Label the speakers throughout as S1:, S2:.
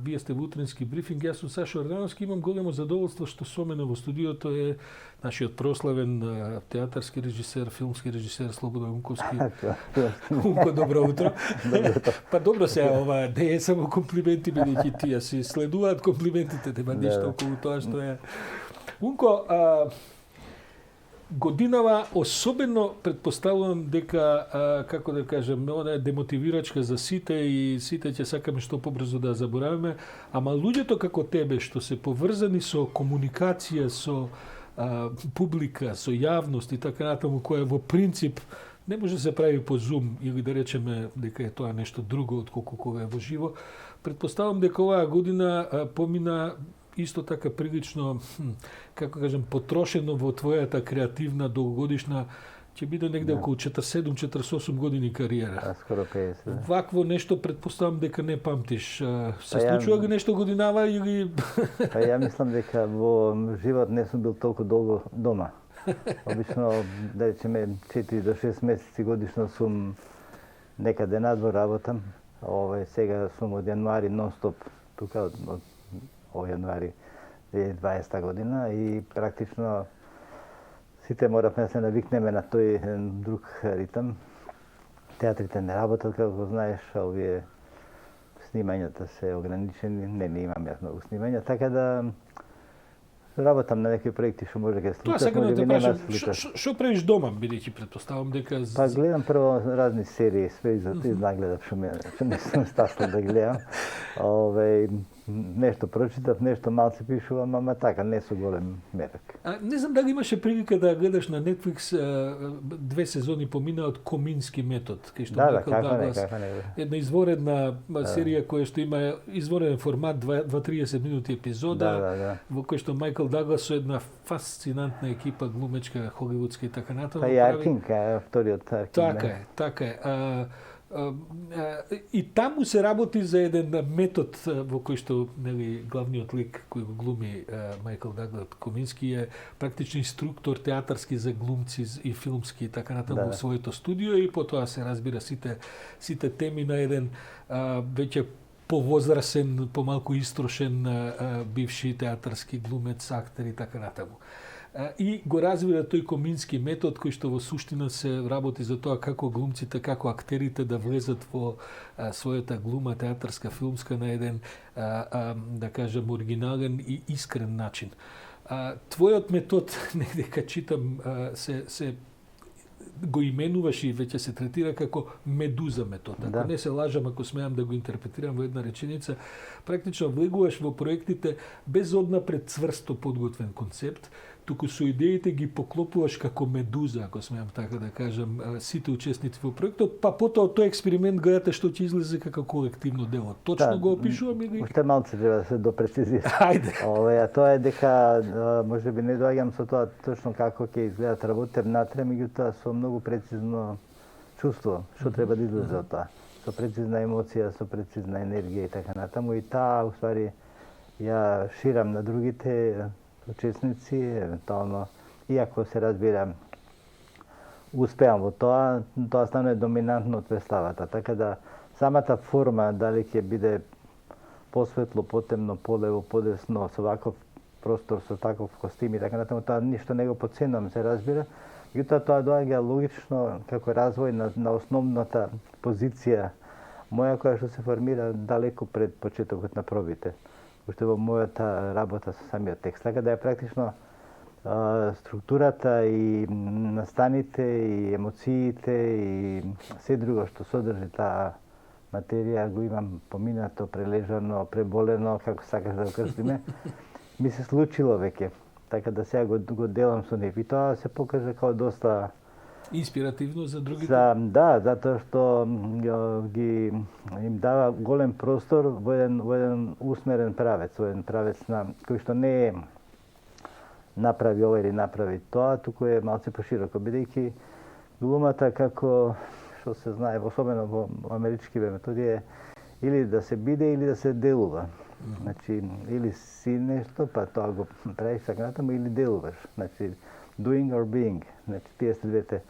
S1: Вие сте во утренски брифинг, јас сум Сашо Ордановски, имам големо задоволство што со мене во студиото е нашиот прославен театарски режисер, филмски режисер Слободан Унковски. Унко, добро утро. Па добро се, ова не е само комплименти, бидејќи тие си следуваат комплиментите, нема ништо околу тоа што е. Унко, годинава особено претпоставувам дека како да кажем, она е демотивирачка за сите и сите ќе сакаме што побрзо да забораваме, ама луѓето како тебе што се поврзани со комуникација со публика, со јавност и така натаму, која во принцип не може да се прави по Zoom или да речеме дека е тоа нешто друго отколку кога е во живо, претпоставувам дека оваа година помина исто така прилично, како кажем, потрошено во твојата креативна долгогодишна, ќе биде негде околу 47-48 години кариера.
S2: Скоро 50.
S1: Вакво нешто претпоставам дека не памтиш. Се случува ги нешто годинава или
S2: Па ја мислам дека во живот не сум бил толку долго дома. Обично, да речеме, 4 до 6 месеци годишно сум некаде надвор работам. Сега сум од јануари нон-стоп тука од јануари 2020 година и практично сите моравме да се навикнеме на тој друг ритм. Театрите не работат, како знаеш, овие снимањата се ограничени, не имам јас многу снимања, така да работам на некои проекти што може да
S1: Тоа
S2: слушаш,
S1: сакам да
S2: може
S1: те
S2: би нема
S1: прашам, што правиш дома, бидејќи претпоставам дека
S2: Па гледам прво разни серии, све за ти нагледав што не сум стаснал да гледам. Нешто прочитав, нешто малце пишувам, ама така, не со голем мерак.
S1: Не знам дали имаше прилика да гледаш на Netflix 2 сезони помина од Комински метод, кај што Майкл Даглас, една изворедна серија која што има извореден формат, 2-30 минути епизода, во кој што Майкл Даглас со една фасцинантна екипа глумечка, холивудска и така натаму.
S2: Па и Аркин, вториот Аркин.
S1: Така е. И таму се работи за еден метод во кој што нели главниот лик кој го глуми Майкл Даглас Комински е практично инструктор театарски за глумци и филмски и така натаму во своето студио и потоа се разбира сите теми на еден веќе повозрасен, помалку истрошен бивши театарски глумец, актер и така натаму. И го развива тој Комински метод кој што во суштина се работи за тоа како глумците, како актерите да влезат во својата глума театарска, филмска на еден да кажем оригинален и искрен начин. Твојот метод, недека читам, се го именуваш и веќе се третира како медуза метод. Ако не се лажам, ако смеам да го интерпретирам во една реченица, практично влегуваш во проектите без однапред цврсто подготвен концепт, туку со идеите ги поклопуваш како медуза, ако смеам така да кажам, сите учесници во проектот, па потоа тој експеримент гледате што ќе излезе како колективно дело. Точно го опишувам или?
S2: Уште малце треба да се допрецизира.
S1: Ајде.
S2: Тоа е дека можеби не доаѓам со тоа точно како ќе изгледат работите внатре, меѓутоа со многу прецизно чувство што треба да излезе од тоа. Со прецизна емоција, со прецизна енергија и така натаму и таа уствари ја ширам на другите учесници, евентуално, иако се разбира, успеам во тоа, тоа стане доминантно од представата. Така да, самата форма, дали ќе биде посветло, потемно, полево, подесно, со ваков простор, со таков костим и така натаму, тоа ништо не го подценувам, се разбира. Меѓутоа тоа доаѓа логично како развој на основната позиција моја која што се формира далеко пред почетокот на пробите. Уште во мојата работа со самиот текст. Така да е практично структурата и настаните и емоциите и се друго што содржи таа материја го имам поминато, прележано, преболено, како сакаш да го крстиме. Ми се случило веќе. Така да сега го делам со нив. И тоа се покажа како доста
S1: инспиративно за другите?
S2: Да, затоа што им дава голем простор во еден усмерен правец, во еден правец кој што не е направи ова или направи тоа, туку е малце пошироко, бидејќи глумата како што се знае, особено во америчкиве методи е или да се биде или да се делува. Значи, или си нешто, па тоа го правиш така натаму, или делуваш. Значи, doing or being. Значи, тие се двете.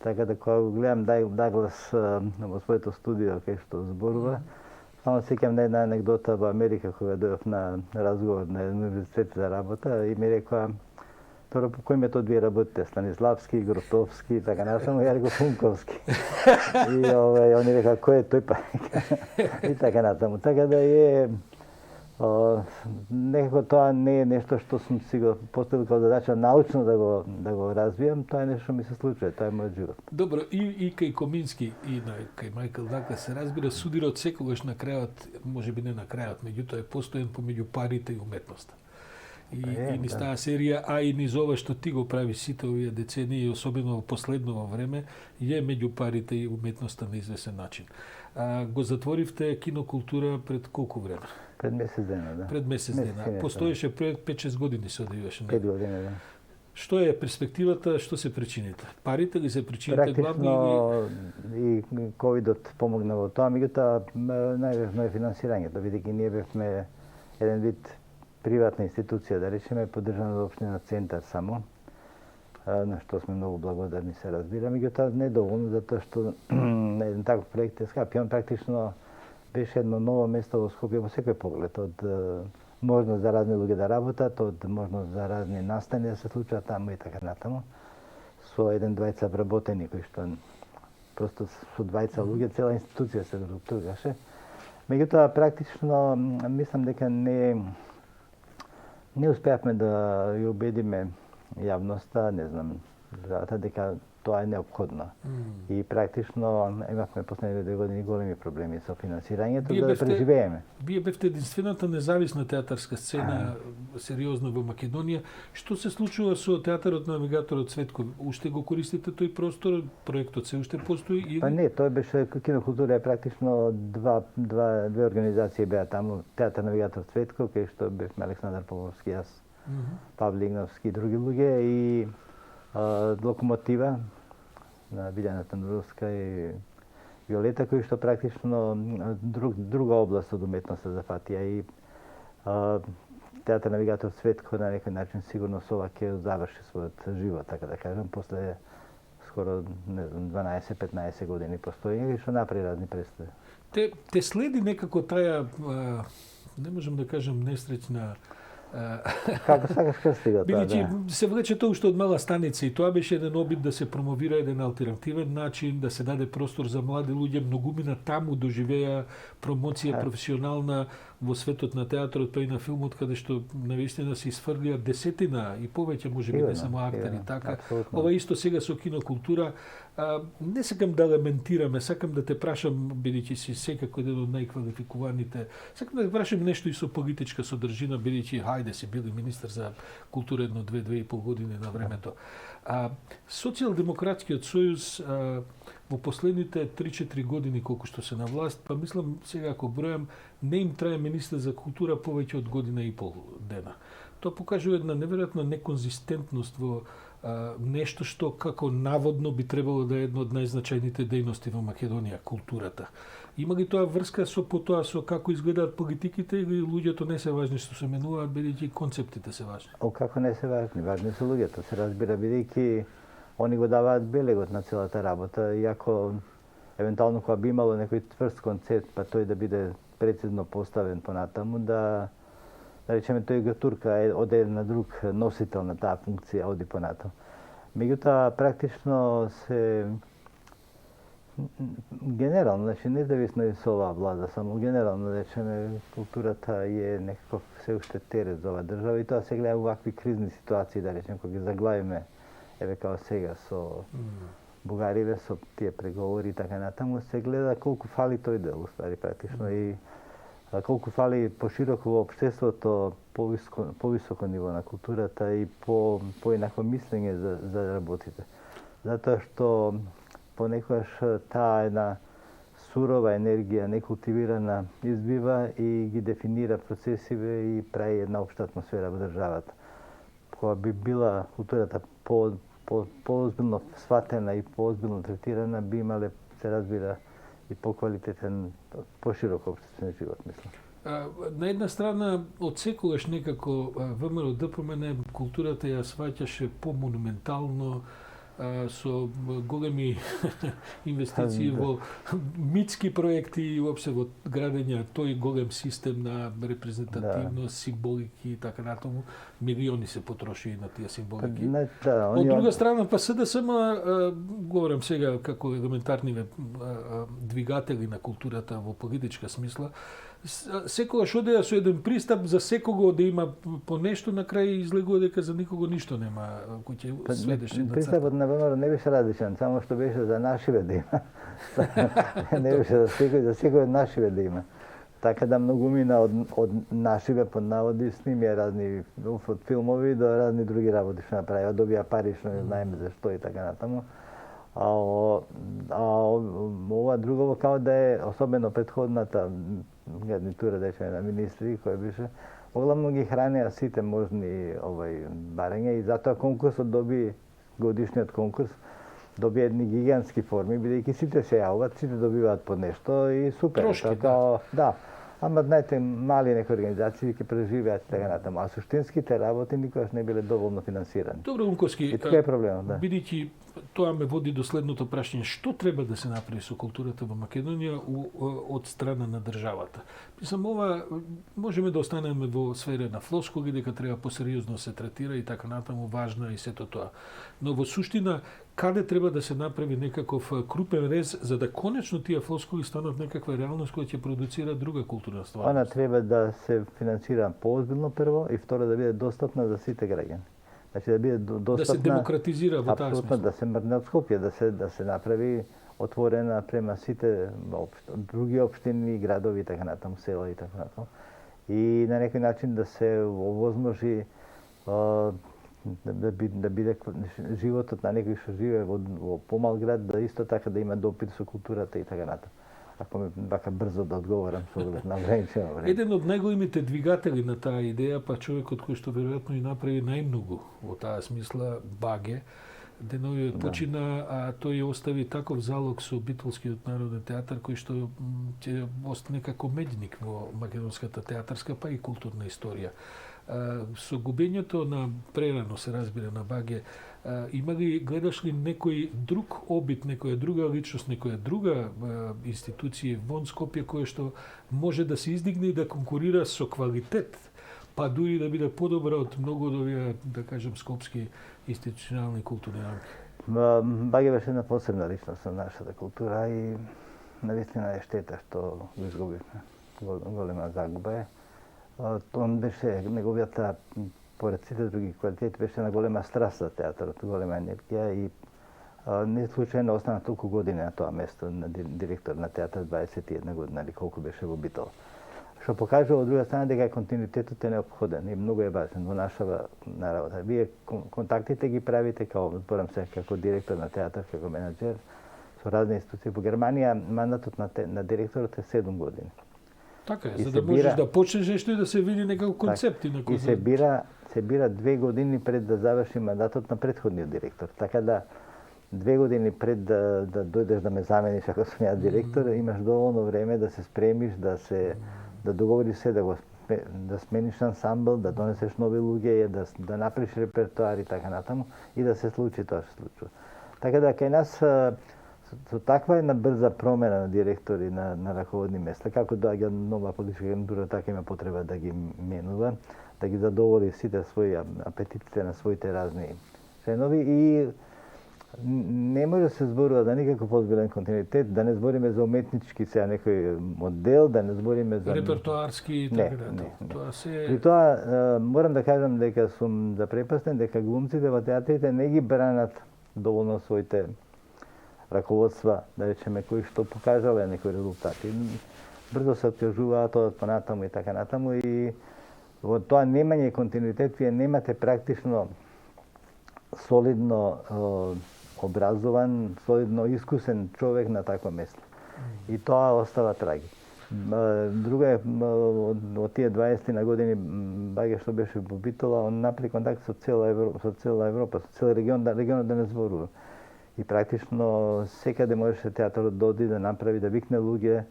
S2: Така да кога го гледам Даглас во своето студио кај што зборува, Само сеќам на една анегдота во Америка кога дојдов на разговор на универзитет за работа и ми рекоа Торо, по кој метод ви работите? Станиславски, Гротовски и така насаму, ја реков Функовски. И они рекоа, кој е тој па? И така насаму. Така да е, некако тоа не е нешто што сум си го поставил како задача научно да го развијам, тоа е нешто што ми се случува, тоа е мојот живот.
S1: Добро, и кај Комински и кај Мајкл Даглас се разбира, судирот секогаш на крајот, можеби не на крајот, меѓутоа е постоен помеѓу парите и уметноста. И низ таа серија, а и низ ова што ти го прави сите овие децении, особено во последно време, е меѓу парите и уметноста на извесен начин. Го затворивте кинокултура пред колку време?
S2: Пред месец дена, да.
S1: Пред месец дена. Постоеше пред 5-6 години се одвиваше.
S2: 5 години, да.
S1: Што е перспективата, што се причините? Парите ли се причините главни?
S2: И ковидот помогна во тоа, меѓутоа најважно е финансирањето, бидејќи ние бевме еден вид приватна институција, да речеме, поддржана од општина Центар само, на што сме многу благодарни, се разбира. Меѓутоа не доволно, затоа што на еден таков проект е скапи. Он практично беше едно ново место во Скопје во секој поглед, од можност за разни луѓе да работат, од можност за разни настани да се случат таму и така натаму. Со еден-двајца вработени кои што просто со двајца луѓе цела институција се структурираше. Меѓутоа практично мислам дека не успеавме да ја убедиме јавноста, не знам, државата дека тоа е неопходно. И практично имавме последните 2 години големи проблеми со финансирањето за да преживееме.
S1: Вие бевте единствената независна театарска сцена сериозна во Македонија. Што се случува со театарот на Навигаторот Цветко? Уште го користите тој простор? Проектот се уште постои или?
S2: Па не, тој беше кинокултура е практично две организации беа таму, Театар Навигатор Цветко, кај што бевме Александар Поповски, јас, Павле Игновски и други луѓе и Локомотива на Билјана Тануровска и Виолета, кои што практично друга област од уметноста зафатија и Театар Навигатор Цветко на некој начин сигурно со ова ќе заврши својот живот, така да кажам, после скоро 12-15 години постоење и што направи разни представи.
S1: Те следи некако таа, не можам да кажам несреќна
S2: Како сакаш крсти го тоа,
S1: да. Се влече тоа уште од мала станица и тоа беше еден обид да се промовира еден алтернативен начин, да се даде простор за млади луѓе, многумина таму доживеа промоција професионална во светот на театрот, па и на филмот, каде што навистина се изфрлија десетина и повеќе, можеби не само актери, така. Ова исто сега со кинокултура. Не сакам да лементираме, сакам да те прашам, бидејќи си секако еден од најквалификуваните, сакам да те прашам нешто и со политичка содржина, бидејќи хајде си били министар за култура 2,5 години на времето. Социјалдемократскиот сојуз во последните 3-4 години колку што се на власт, па мислам сега ако бројам, не им трае министер за култура повеќе од година и пол дена. Тоа покажува една неверојатна неконзистентност во нешто што како наводно би требало да е едно од најзначајните дејности во Македонија, културата. Има ли тоа врска со со како изгледаат политиките или луѓето не се важни што се менуваат, бидејќи концептите се важни?
S2: Како не се важни? Важни се луѓето, се разбира, бидејќи они го даваат белегот на целата работа, иако евентуално кога би имало некој тврст концепт, па тој да биде прецизно поставен понатаму, да речеме тој го турка од еден на друг носител на таа функција оди понатаму. Меѓутоа практично се генерално, значи независно и со оваа влада, само генерално речеме културата е некаков се уште терет за оваа држава и тоа се гледа во вакви кризни ситуации, да речеме, кога ги заглавиме еве као сега со Бугариве, со тие преговори и така натаму, се гледа колку фали тој дел, уствари практично и колку фали пошироко во општеството повисоко ниво на културата и поинако мислење за работите. Затоа што понекогаш таа една сурова енергија, некултивирана, избива и ги дефинира процесиве и прави една општа атмосфера во државата. Кога би била културата поозбилно сватена и поозбилно третирана, би имале, се разбира, и поквалитетен, поширок општествен живот, мислам.
S1: На една страна, од секогаш некако ВМРО ДПМН културата ја сваќаше помонументално, со големи инвестиции во митски проекти и уопште во градење тој голем систем на репрезентативност, символики и така натаму. Милиони се потроши на тие символики. Од друга страна, па СДСМ, говорам сега како елементарни двигатели на културата во политичка смисла, секогаш одеа со еден пристап за секого да има по нешто, на крај излегува дека за никого ништо нема, кој ќе сведеше на
S2: Пристапот на ВМРО не беше различен, само што беше за нашиве да има. Не беше за секој од нашиве да има. Така да многумина од нашиве под наводи сними разни од филмови до разни други работи што направија, добија пари што не знаеме зашто и така натаму. А ова друго као да е, особено претходната гарнитура на министри кој беше, оглавно ги хранеа сите можни барања и затоа конкурсот доби, годишниот конкурс доби едни гигантски форми, бидејќи сите се јавуваат, сите добиваат по нешто и супер.
S1: Трошки,
S2: да. Ама, знаете, мали некои организации ќе преживеат така натаму, а суштинските работи никогаш не биле доволно финансирани.
S1: Добро, Унковски,
S2: и тоа е проблемот, да.
S1: Бидејќи тоа ме води до следното прашање, што треба да се направи со културата во Македонија од страна на државата? Мислам, ова можеме да останеме во сфера на флоскули, дека треба посериозно се третира и така натаму, важно и сето тоа. Но во суштина, каде треба да се направи некаков крупен рез за да конечно тие флоскули станат некаква реалност која ќе продуцира друга културна стварност?
S2: Она треба да се финансира поозбилно прво и второ да биде достапна за сите граѓани. Значи да биде достапна,
S1: да се демократизира во таа смисла.
S2: Да се мрне од Скопје, да се направи отворена према сите други општини, градови и така натаму, села и така натаму. И на некој начин да се овозможи да биде животот на некој што живее во помал град, да исто така да има допир со културата и така натаму. Ако ме бака брзо да одговорам со оглед на ограничено време.
S1: Еден од најголемите двигатели на таа идеја, па човекот кој што веројатно и направи најмногу во таа смисла, Баге, деновиот почина, а тој остави таков залог со Битолскиот народен театар, кој што ќе остане како медник во македонската театарска, па и културна историја. Со губењето на прерано, се разбира, на Баге, има ли, гледаш ли некој друг обид, некоја друга личност, некоја друга институција вон Скопје која што може да се издигне и да конкурира со квалитет, па дури да биде подобра од многу од овие, да кажем, скопски институционални културни рамки?
S2: Баге беше една посебна личност на нашата култура и навистина е штета што го изгубивме. Голема загуба е. Он беше неговијата, поред сите други квалитети, беше на голема страст за театарот, голема енергија и не случајно остана толку години на тоа место на директор на театар, 21 година или колку беше во Битол. Што покажува од друга страна дека континуитетот е неопходен и многу е важен во нашава работа. Вие контактите ги правите зборам се како директор на театар, како менаџер со разни институции. Во Германија мандатот на директорот е 7 години.
S1: Така е, за да можеш да почнеш нешто и да се види некако концепти на кој.
S2: И се бира 2 години пред да заврши мандатот на претходниот директор. Така да 2 години пред да дојдеш да ме замениш ако сум ја директор, имаш доволно време да се спремиш, да договориш се, да смениш ансамбл, да донесеш нови луѓе, да направиш репертоар и така натаму и да се случи тоа што случува. Така да кај нас со таква една брза промена на директори на раководни места, како доаѓа нова политичка гарнитура, така има потреба да ги менува, да ги задоволи сите своји апетитите на своите разни членови и не може да се зборува за никаков озбилен континуитет, да не збориме за уметнички сега некој модел, да не збориме за
S1: репертоарски и така натаму.
S2: Тоа се при тоа морам да кажам дека сум запрепастен дека глумците во театрите не ги бранат доволно своите раководства, да речеме, кои што покажале некои резултати. Брзо се откажуваат, одат понатаму и така натаму и во тоа немање континуитет вие немате практично солидно образован, солидно искусен човек на такво место. И тоа остава траги. Друга е, од тие 20 на години Баге што беше во Битола, он направи контакт со цела Европа, со цел регионот да не зборува. И практично секаде можеше театарот да оди да направи, да викне луѓе.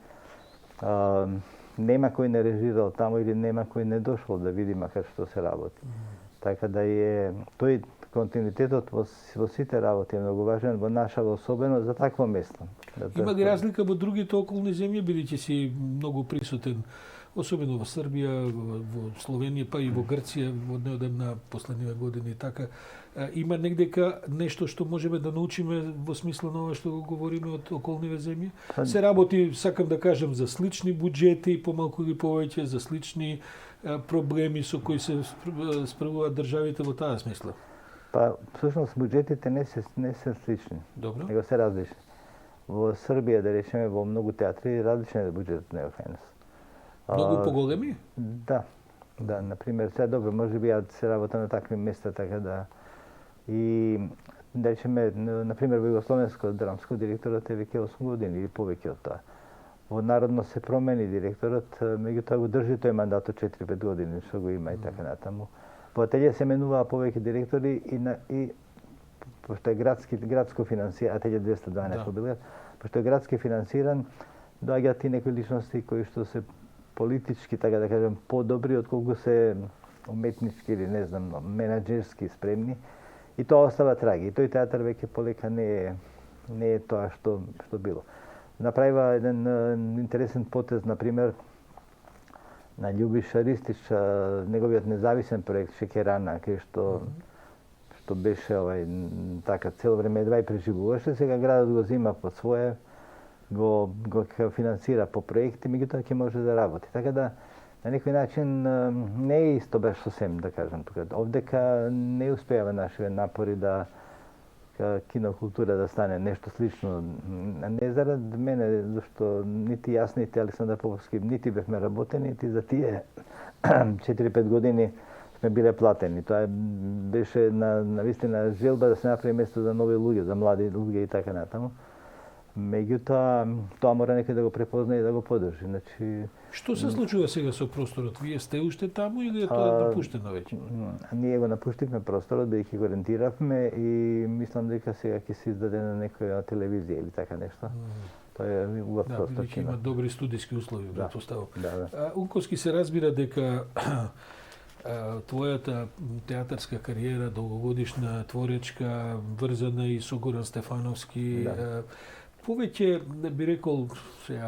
S2: Нема кој не режирал таму или нема кој не дошол да види макар што се работи. Така да е тој континуитетот во сите работи е многу важен, во наша особено за такво место.
S1: Има ли разлика во другите околни земји, бидејќи си многу присутен, особено во Србија, во Словенија, па и во Грција, во неодамна последниве години така. Има негдека нешто што можеме да научиме во смисла на ова што го говориме од околниве земји? Се работи, сакам да кажам, за слични буџети, помалку или повеќе, за слични проблеми со кои се справуваат државите во таа смисла?
S2: Па, всушност, буџетите не се слични,
S1: Добро.
S2: него се различни. Во Србија, да речеме, во многу театри, различен е буџетот на ФНС.
S1: Многу поголеми?
S2: Да. Да, например, сега добро, може би ја се работа на такви места, така да... И, да речеме, например, во Југословенско драмско директорот е веќе 8 години или повеќе од тоа. Во Народно се промени директорот, меѓутоа го држи тој мандат од 4-5 години, што го има и така натаму. Во ателје се менуваа повеќе директори и пошто е градско финансиран, ателје 212 побиле, пошто е градски финансиран, доаѓаат и некои личности кои што се политички, така да кажем, подобри отколку се уметнички или не знам, менаџерски спремни. И тоа остава траги. И тој театар веќе полека не е тоа што било. Направива еден интересен потез, например, на Љубиша Ристич, неговиот независен проект Шекерана, кај што беше така цело време едва и преживуваше, сега градот го зима под своје, го финансира по проекти, меѓутоа ќе може да работи. Така да на некој начин не е исто баш сосем, да кажам тука. Овдека не успеава нашите напори да кинокултура да стане нешто слично. Не зарад мене, зашто нити јас, нити Александар Поповски, нити бевме работени, нити за тие 4-5 години сме биле платени. Тоа беше на вистина желба да се направи место за нови луѓе, за млади луѓе и така натаму. Меѓутоа, тоа мора некој да го препозна и да го поддржи. Значи,
S1: што се случува сега со просторот? Вие сте уште таму или е тоа напуштено веќе?
S2: Ние го напуштивме просторот, бидејќи го рентиравме и мислам дека сега ќе се издаде на некоја телевизија или така нешто. Тоа е убав простор.
S1: Да, има добри студиски услови, претпоставам.
S2: Да.
S1: Унковски се разбира дека твојата театарска кариера, долгогодишна, творечка, врзана и со Горан Стефановски, повеќе, би рекол,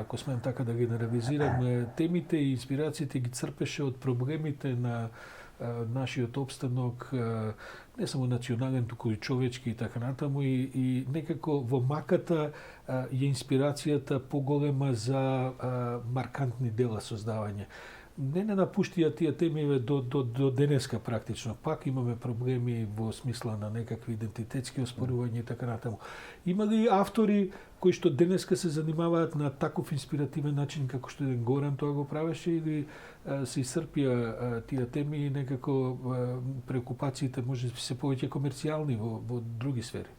S1: ако смеам така да ги генерализирам, темите и инспирациите ги црпеше од проблемите на нашиот опстанок, не само национален, туку и човечки и така натаму, и некако во маката е инспирацијата поголема за маркантни дела создавање. Не напуштија тие теми до денеска практично. Пак имаме проблеми во смисла на некакви идентитетски оспорувања и така натаму. Има ли автори кои што денеска се занимаваат на таков инспиративен начин како што еден Горан тоа го правеше, или се исцрпија тие теми и некако преокупациите може да се повеќе комерцијални во други сфери?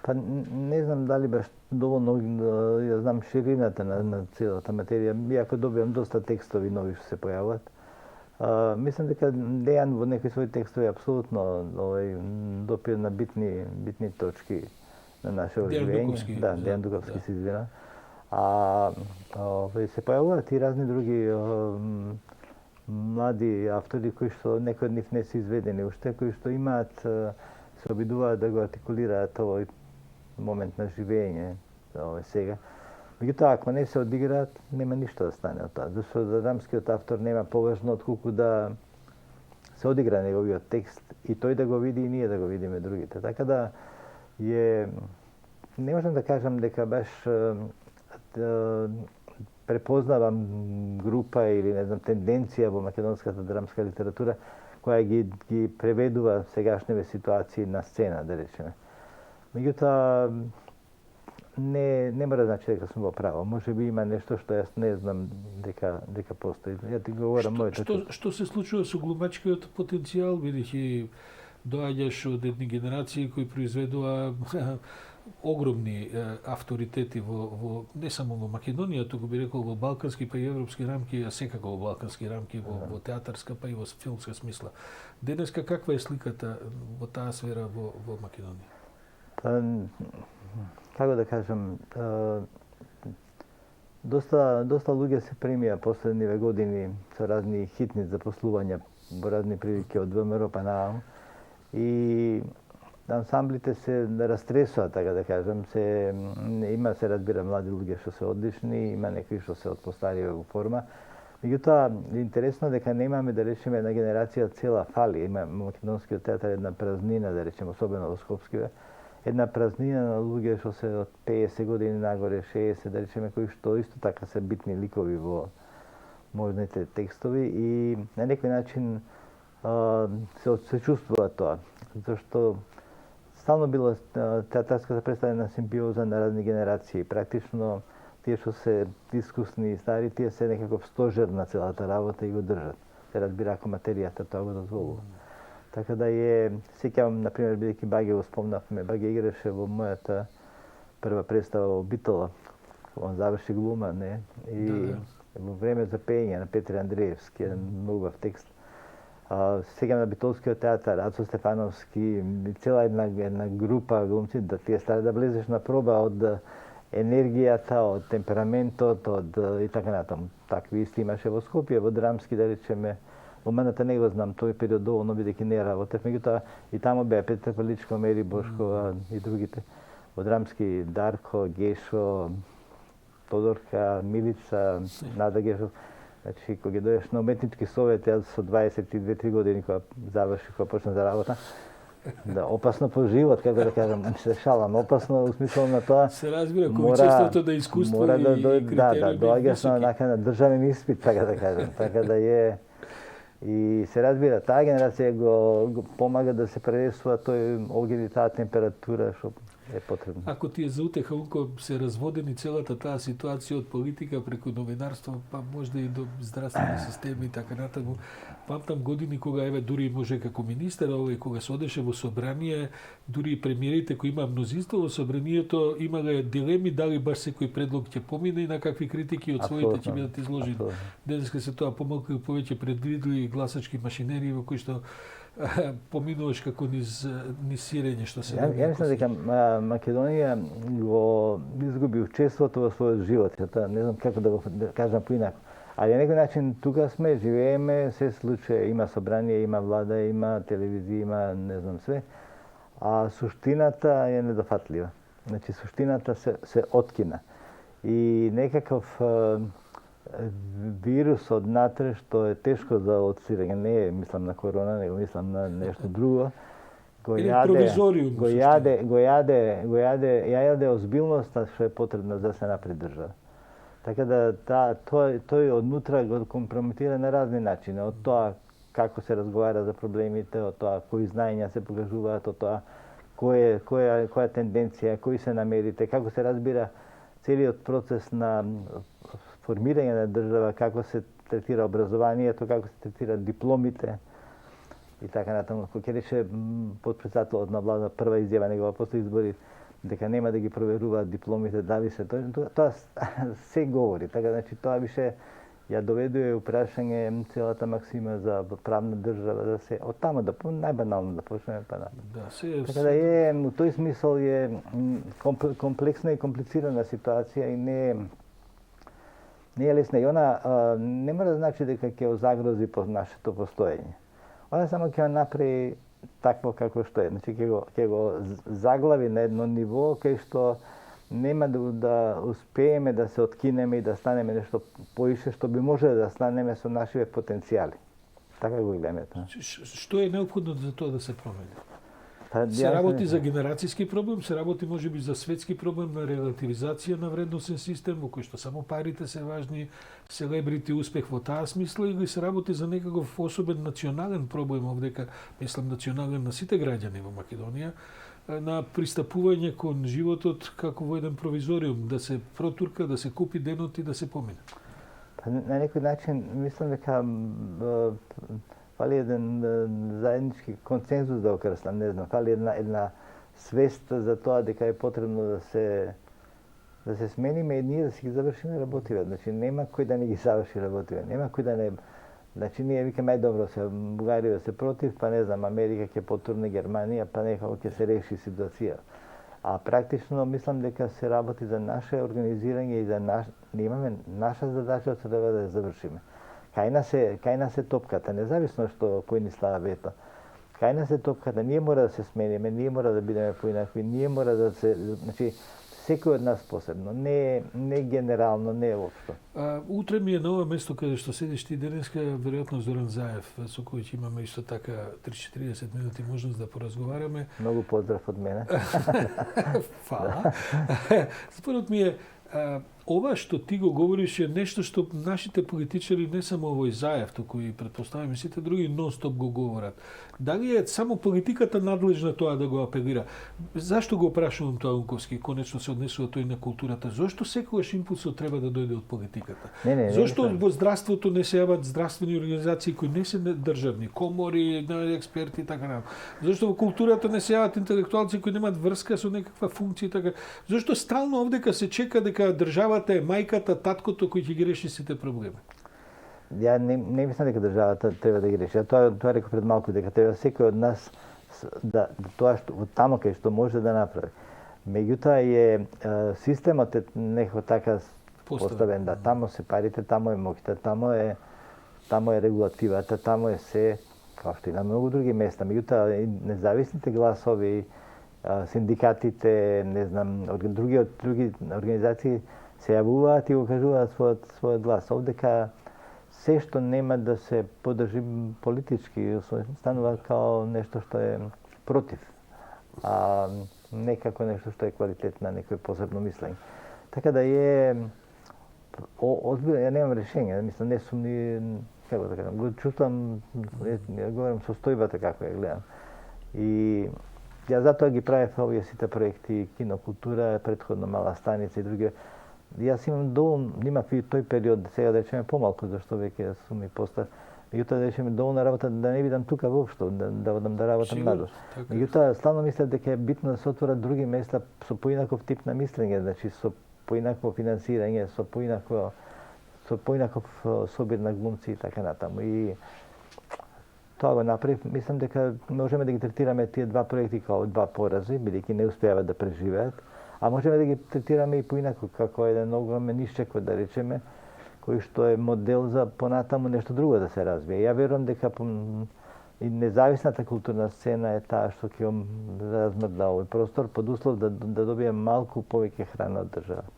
S2: Па не знам дали баш доволно ја знам ширината на целата материја, иако добивам доста текстови нови што се појавуваат. Мислам дека Дејан во некои своји текстови апсолутно допира на битни точки на нашето живење. Да, Дејан Дуковски се извина. Се појавуваат и разни други млади автори кои што некои од нив не се изведени уште, кои што имаат, се обидуваат да го артикулираат овој момент на живење сега. Меѓутоа, ако не се одиграат, нема ништо да стане од тоа. Зашто за драмскиот автор нема поважно отколку да се одигра неговиот текст и тој да го види и ние да го видиме другите. Така да не можам да кажам дека баш препознавам група или не знам тенденција во македонската драмска литература која ги преведува сегашниве ситуации на сцена, да речеме. Меѓутоа, не мора да значи дека сум во право. Може би има нешто што јас не знам дека постои. Ја ти говорам моето.
S1: Што се случува со глумачкиот потенцијал, бидејќи доаѓаш од едни генерации кои произведува огромни авторитети во не само во Македонија, туку би рекол во балкански па и европски рамки, а секако во балкански рамки, во театарска па и во филмска смисла. Денеска каква е сликата во таа сфера во Македонија?
S2: Како да кажам, Dosta ľudia se primija poslednjive godini sa raznih hitnih zaposluvanja, razne prilike od ВМРО pa na i ansamblite se raztresua, tako da kažem, ima se razbira mladi ljudje što se odlični, ima neki što se odpostavljaju forma. Međutim, interesno da kad nemamo, da rečemo, jedna generacija cijela fali. Ima makedonski teatr jedna praznina, da rečemo, osobeno u Skopskive. Jedna praznina na ljudje što se od 50 godina nagore, 60, da rečemo, koji što isto tako se bitni likovi vo možda te tekstovi i na neki način se čustva to. Zato što stalno bilo teatarska predstavljena simbioza na razne generacije. Praktično tie, što se iskusni i stari, tie se nekako stožer na celá ta работа i go držat. Se razbira ako materija to go dozvolu. Tako da je, sjećam, na primjer, Bileki Bage spomnavme, Bage igraše vo moja ta prva predstava o Bitola. On završi gluma, ne? I u vreme za penja na Petri Andrejevski, jedan ljubav tekst. Sjećam na Bitolski teatar, Aco Stefanovski, cijela jedna grupa glumci, da ti je stara da blizeš na proba od energijata, od temperamentot, i tako na tom. Takvi isti imaše vo Skopje, vo Dramski, da rečeme, u mene ne go znam, to je periodo, ono bi neki nera, međutim, i tamo bi Petar Paličko, Meri Boško i drugi te. Vo Dramski, Darko, Gešo, Todorka, Milica, Nada Gešo. Znači, kog je doješ na umetnički sovjet, ja su 22-3 godine koja završi, koja počne za rabota. Da, opasno po život, kako da kažem, se šalam, opasno u smislu na to.
S1: Se razbira, koji često to da iskustvo i kriterijumi.
S2: Da, dođeš na državni ispit, tako da kažem. Tako da je, i se razbira, ta generacija go pomaga da se prenesu, a to je ovdje ta temperatura što je potrebno.
S1: Ако ти е за утеха, ако се разводени целата таа ситуација од политика преку новинарство, па можда и до здравствени системи и така натаму. Памтам години кога еве дури може како министер, кога се одеше во собрание, дури и премиерите кои има мнозинство во собранието имале дилеми дали баш секој предлог ќе помине и на какви критики од своите ќе бидат изложени. Денеска се тоа помалку и повеќе предвидли гласачки машинерии во кои што поминуваш како низ сирење што се...
S2: Ja mislim дека Македонија го изгуби учеството во својот живот. Не знам како да го кажам поинако. Ali na neki način tuga sme, živijeme, sve slučaje, ima собрание, ima vlada, ima televizija, ima ne znam sve, a suštinata je nedofatljiva. Znači suštinata se otkina. I nekakav virus odnatre što je teško za odsiranje, ne mislim na korona, nego mislim na nešto drugo, gojade ozbiljnost što je potrebno da se napred država. Tako da to je odnutra kompromitira na razne načine. Od toga kako se razgovara za problemite, od toga koji znanja se pokažuvat, od toga koja tendencija, koji se namerite, kako se razbira cijeli proces na formiranje na država, kako se tretira obrazovanje, to kako se tretira diplomite i tako na tamo. Kako reče podpredsedatelj odna vlada, prva izjava njegova posle izbori, дека нема да ги проверуваат дипломите, дали се тоа се говори. Така значи тоа више ја доведува упрашање целата максима за правна држава да се од таму да најбанално да почнеме па на. Така да е во тој смисол е комплексна и комплицирана ситуација и не е лесна. И она не мора да значи дека ќе загрози по нашето постоење. Она само ќе направи такво како што е. Значи, ќе го заглави на едно ниво кај што нема да успееме да се откинеме и да станеме нешто поише што би може да станеме со нашите потенцијали. Така го гледаме тоа.
S1: Што е неопходно за тоа да се промени? Се работи за генерацијски проблем, се работи можеби за светски проблем на релативизација на вредносен систем, во кој што само парите се важни, селебрити успех во таа смисла, или се работи за некаков особен национален проблем, овдека мислам национален на сите граѓани во Македонија, на пристапување кон животот како во еден провизориум, да се протурка, да се купи денот и да се помине.
S2: На некој начин мислам дека фали еден заеднички консензус да окрстам, не знам, фали една свест за тоа дека е потребно да се смениме и ние да си ги завршиме работиве. Значи нема кој да не ги заврши работиве, нема кој да не... Значи ние викаме добро се Бугарија се против, па не знам Америка ќе потурне Германија, па некако ќе се реши ситуација. А практично мислам дека се работи за наше организирање и за имаме наша задача треба да ја завршиме. Кај нас е топката, независно што кој ни слава вето. Кај нас е топката, ние мора да се смениме, ние мора да бидеме поинакви, ние мора да се, значи секој од нас посебно, не генерално, не општо.
S1: Утре ми е на ова место каде што седиш ти денеска, веројатно Зоран Заев, со кој ќе имаме исто така 30-40 минути можност да поразговараме.
S2: Многу поздрав од мене.
S1: Фала. Според ми е, ова што ти го говориш е нешто што нашите политичари, не само овој Заев, туку и претпоставам и сите други нон-стоп го говорат. Дали е само политиката надлежна тоа да го апелира? Зашто го прашувам тоа, Унковски? Конечно се однесува тој на културата. Зошто секогаш импулсот треба да дојде од политиката? Зошто во здравството не се јават здравствени организации кои не се државни, комори, експерти и така натаму? Зошто во културата не се јават интелектуалци кои немаат врска со некаква функција и така? Зошто стално овдека се чека дека државата е мајката, таткото кој ќе ги реши сите проблеми?
S2: Ја не мислам дека државата треба да ги реши. Тоа реков пред малку, дека треба секој од нас да тоа што тамо кај што може да направи. Меѓутоа е системот е некако така поставен, да тамо се парите, тамо е моќта, тамо е регулативата, тамо е се, како што и на многу други места. Меѓутоа независните гласови, синдикатите, не знам, други организации се јавуваат и го кажуваат својот глас. Овдека се што нема да се подржи политички, станува као нешто што е против, а не како нешто што е квалитет на некој посебно мислење. Така да озбилно, ја немам решение, мислам, не сум ни, како да кажам, го чувствам, ја говорам со стојбата како ја гледам. И ја затоа ги правев овие сите проекти, кинокултура, претходно Мала станица и други. Јас имав и тој период, сега да речеме помалку, зашто веќе сум и постар. Меѓутоа да речеме доволна работа да не бидам тука воопшто, да одам да работам надош. Меѓутоа славно мислам дека е битно да се отворат други места со поинаков тип на мислење, значи со поинакво финансирање, со поинаков собир на глумци и така натаму. И тоа го направив, мислам дека можеме да ги третираме тие два проекти како два порази, бидејќи не успеават да преживеат. А можеме да ги третираме и поинако, како еден огромен исчекот, да речеме, кој што е модел за понатаму нешто друго да се развие. Ја верувам дека и независната културна сцена е таа што ќе размрда овој простор, под услов да добие малку повеќе храна од државата.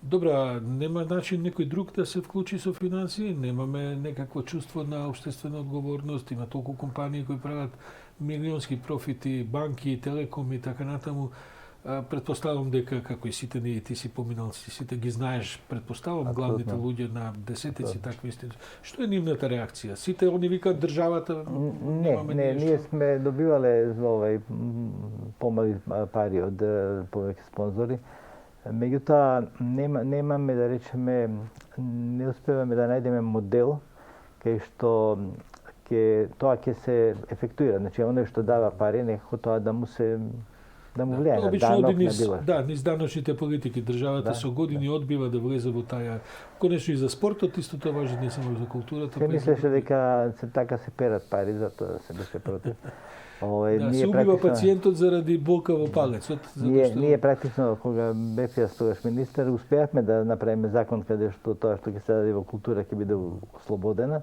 S1: Добра, нема начин некој друг да се вклучи со финансии, немаме некакво чувство на општествена одговорност, има толку компании кои прават милионски профити, банки, телекоми и така натаму. Предпоставам дека, како и сите ние, ти си поминал, сите ги знаеш, предпоставам главните луѓе на десетици такви институции. Што е нивната реакција? Сите они викаат државата немаме
S2: не, ние сме добивале помали пари од повеќе спонзори. Меѓутоа немаме да речеме, не успеваме да најдеме модел кај што тоа ќе се ефектуира. Значи оној што дава пари, некако тоа да му влијае на данок, на било.
S1: Да, низ даночните политики државата со години одбива да влезе во таа. Конечно и за спортот исто тоа важи, не само за културата.
S2: Се мислеше дека така се перат пари, затоа се беше против.
S1: Да, се убива пациентот заради болка во палецот.
S2: Ние практично, кога бев јас тогаш министер, успеавме да направиме закон каде што тоа што ќе се даде во култура ќе биде ослободена.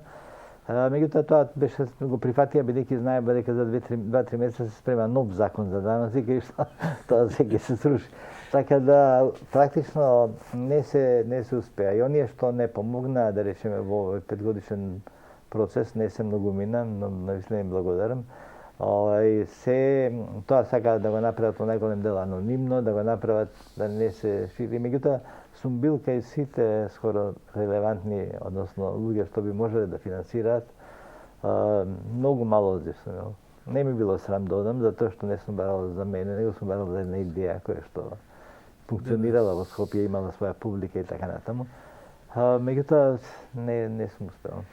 S2: Меѓутоа тоа беше го прифатија бидејќи знаеме дека за 2-3 месеца се спрема нов закон за даноци кај што тоа ќе се сруши. Така да практично не се успеа. И оние што не помогнаа да речеме во овој 5-годишен процес, не се многу мина, но навистина им благодарам. Тоа сакаат да го направат во најголем дел анонимно, да го направат да не се шири. Меѓутоа сум бил кај сите скоро релевантни, односно луѓе што би можеле да финансираат. Многу мало одзив сум имал. Не ми било срам да одам, затоа што не сум барал за мене, него сум барал за една идеја која што функционирала во Скопје, имала своја публика и така натаму. Меѓутоа не сум успел.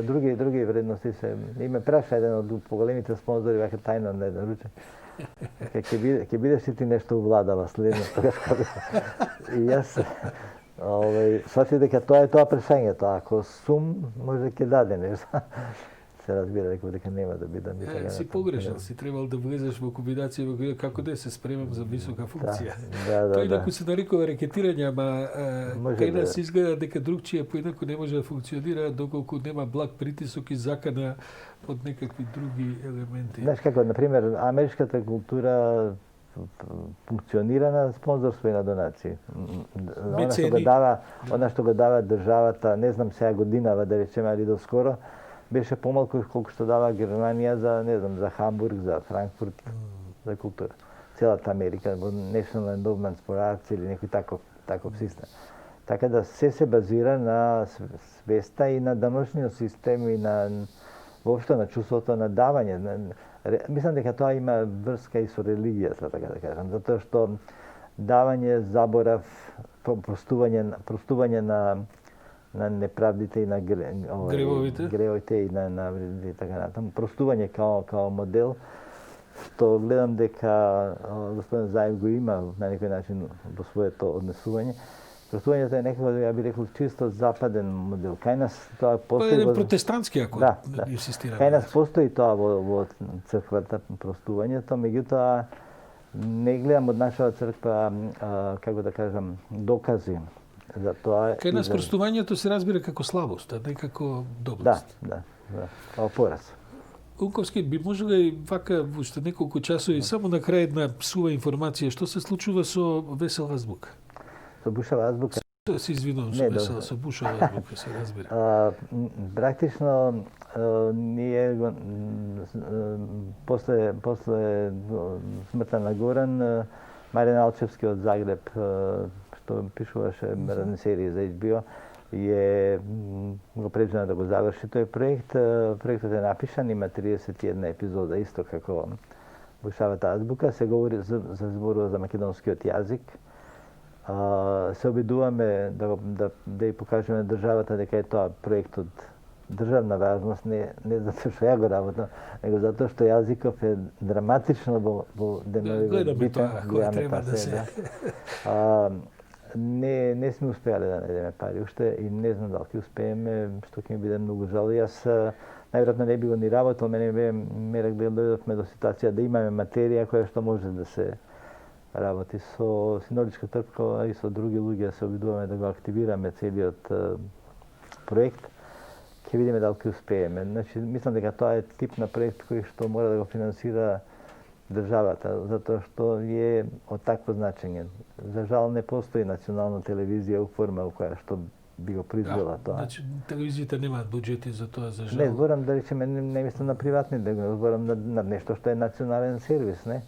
S2: Други вредности се и ме праша еден од поголемите спонзори вака тајно на еден ручек. Ќе бидеш ли ти нешто увладава следно тогаш кога. И јас сватив дека тоа е тоа прашањето, ако сум може ќе даде нешто. се разбира дека нема да бидам и така.
S1: Си погрешен, си требал да влезеш во комбинација во која како да се спремам за висока функција. Тој инаку се нарекува рекетирање, ама кај нас изгледа дека другчија поинаку не може да функционира доколку нема благ притисок и закана од некакви други елементи.
S2: Знаеш како, на пример, америкската култура функционира на спонзорство и на донации. Она што го дава државата, не знам сега годинава да речеме, али до скоро, беше помалку колку што дава Германија за, не знам, за Хамбург, за Франкфурт, за култура. Целата Америка, National Endowment for Arts или некој таков систем. Така да се базира на свеста и на даночниот систем и на воопшто на чувството на давање. Мислам дека тоа има врска и со религијата, така да кажам, затоа што давање, заборав, простување на неправдите и на гревовите и на така натаму, простување као модел, што гледам дека господин Заев го има на некој начин во своето однесување. Простувањето е некако, ја би рекол, чисто западен модел. Кај нас тоа постои...
S1: Еден протестантски, ако инсистираме.
S2: Кај нас постои тоа во црквата, простувањето, меѓутоа не гледам од нашата црква, како да кажам, докази за тоа.
S1: Кај нас простувањето се разбира како слабост, а не како доблест.
S2: Да, како пораз.
S1: Унковски, би можело и вака уште неколку часови, само на крај една сува информација, што се случува со Весела азбука?
S2: Со Бушава азбука.
S1: Се извинувам, со Бушава азбука, се разбира.
S2: Практично, ние после смртта на Горан, Марин Алчевски од Загреб, што пишуваше разни серии за HBO, го преđена да го заврши тој проект. Проектот е напишан, има 31 епизода, исто како Бушавата азбука. Се говори за зборува за македонскиот јазик. Се обидуваме да ја покажеме државата дека е тоа проект од државна важност, не затоа што ја го работам, него затоа што јазиков е драматично во денови битен.
S1: Гледаме тоа, да се...
S2: Не сме успеале да најдеме пари уште и не знам дали ќе успееме, што ќе ми биде многу жал. Јас најверојатно не би го ни работел, мене бе мерак да дојдовме до ситуација да имаме материја која што може да се работи со Синодичка црква и со други луѓе, се обидуваме да го активираме целиот проект. Ќе видиме дали ќе успееме. Значи, мислам дека тоа е тип на проект кој што мора да го финансира државата, затоа што е од такво значење. За жал не постои национална телевизија у форма која што би го произвела тоа.
S1: Значи, телевизиите немаат буџети за тоа, за жал.
S2: Не, зборам да речеме, не мислам на приватни, да зборам на нешто што е национален сервис, не?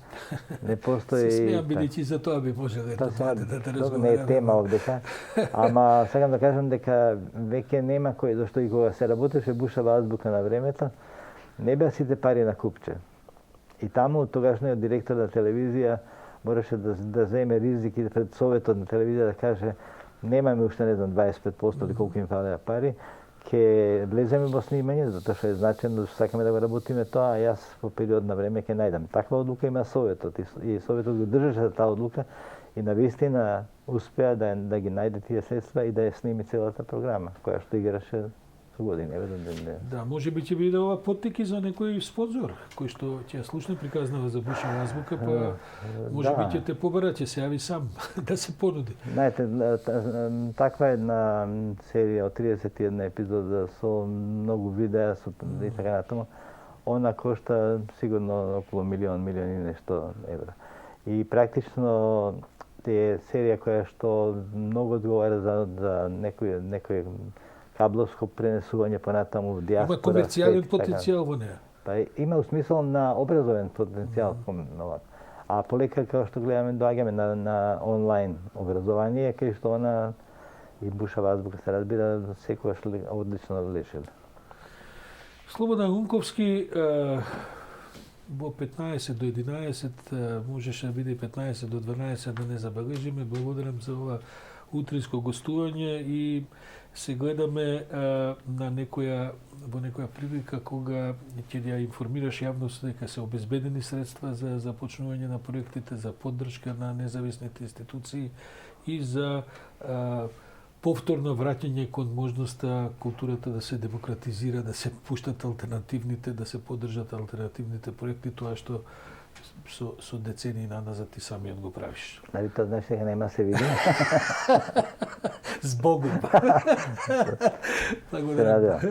S2: Не постои...
S1: Се смеам, бидејќи за тоа би можеле да разговараме.
S2: Не е тема овдека, ама сакам да кажам дека веќе нема кој, зашто и кога се работеше Бушава азбука на времето, не беа сите пари на купче. И таму тогашниот директор на телевизија мораше да земе ризик и пред советот на телевизија да каже немаме уште, не знам, 25% или колку им фалеа пари, ќе влеземе во снимање, затоа што е значено, што сакаме да го работиме тоа, а јас во период на време ќе најдам. Таква одлука има советот и советот го држеше таа одлука и навистина успеа да ги најде тие средства и да ја сними целата програма, која што играше со години.
S1: Да, може би ќе биде ова поттики за некој спонзор, кој што ќе ја слушне приказнава за Бушава азбука, па може би ќе те побара, ќе се јави сам да се понуди.
S2: Знаете, таква една серија од 31 епизода со многу видеа и така натаму, она кошта сигурно околу милион и нешто евра. И практично е серија која што многу одговара за некој кабловско пренесување понатаму в диаспора.
S1: Има комерцијален потенцијал во неа.
S2: Па има у смисол на образовен потенцијал, а полека како што гледаме доаѓаме на онлайн образование, кај што она и Бушава азбука се разбира секогаш одлично лежи.
S1: Слободан Унковски во 15 до 11 можеше да биде 15 до 12 да не забележиме. Благодарам за ова утринско гостување и се гледаме во некоја прилика кога ќе ја информираш јавност дека се обезбедени средства за започнување на проектите, за поддршка на независните институции и за повторно враќање кон можноста културата да се демократизира, да се пуштат алтернативните, да се поддржат алтернативните проекти, тоа што со децении назад и самиот го правиш.
S2: Нали тоа знаеш дека нема се види?
S1: Збогом.
S2: Се радувам.